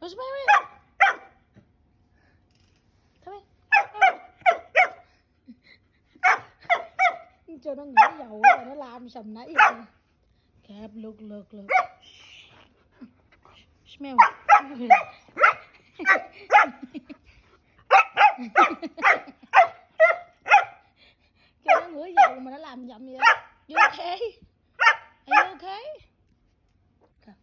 Come smell it. Come here. Cho nó ngửi dầu rồi nó làm sầm nãy vậy. Cap, look. Smell it. Cho nó ngửi dầu mà nó làm nhầm vậy. You okay? Are you okay? Come.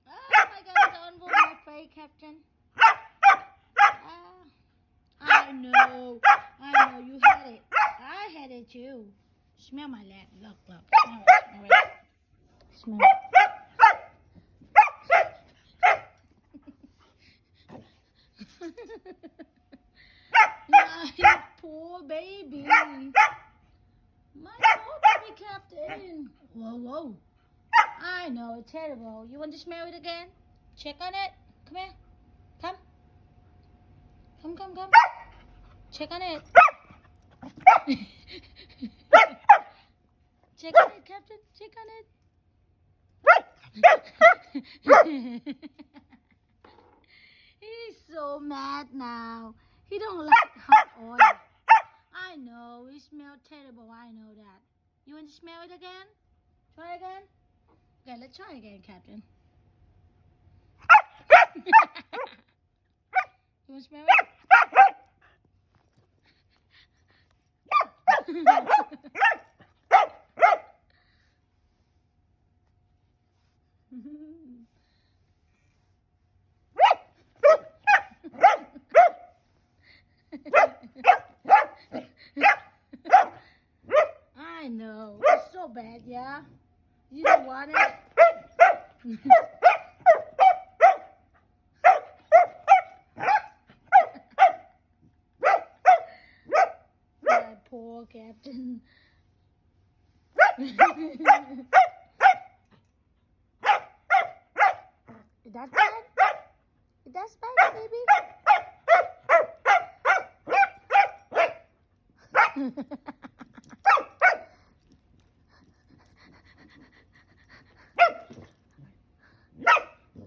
Oh my God, don't move my face, Captain. I know you had it. I had it too. Smell my leg. Look. Smell it. My poor baby. My poor baby Captain. Whoa. I know, it's terrible. You want to smell it again? Check on it. Come here. Come. Check on it. Check on it, Captain. Check on it. He's so mad now. He don't like hot oil. I know. It smells terrible. I know that. You want to smell it again? Try again? Okay, let's try again, Captain. You want to smell it? I know. It's so bad, yeah? You don't want it? That poor Captain. Is that bad? Is that bad, baby?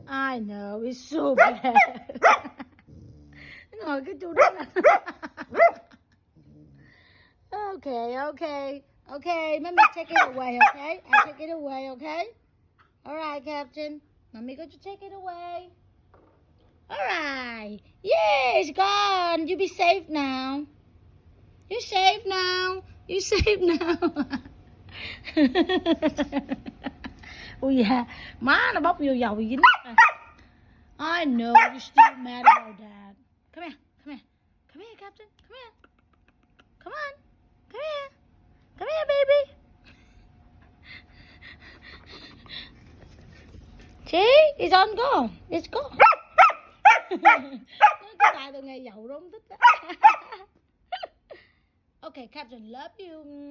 I know, it's so bad. Ngồi cái chỗ đó nè. Okay. Let me take it away, okay? I take it away, okay? All right, Captain. Mommy going to take it away. All right. Yeah, it's gone. You be safe now. You safe now. Oh yeah, má nó bốc vô dầu dính rồi. I know you're still mad about that. Come here, Captain. Come here. Come on. Come here, baby. See, it's on gone. It's gone. Cái tay tôi nghe dầu đó không thích á. Okay, Captain, love you.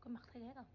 Có mặt thay ghét không?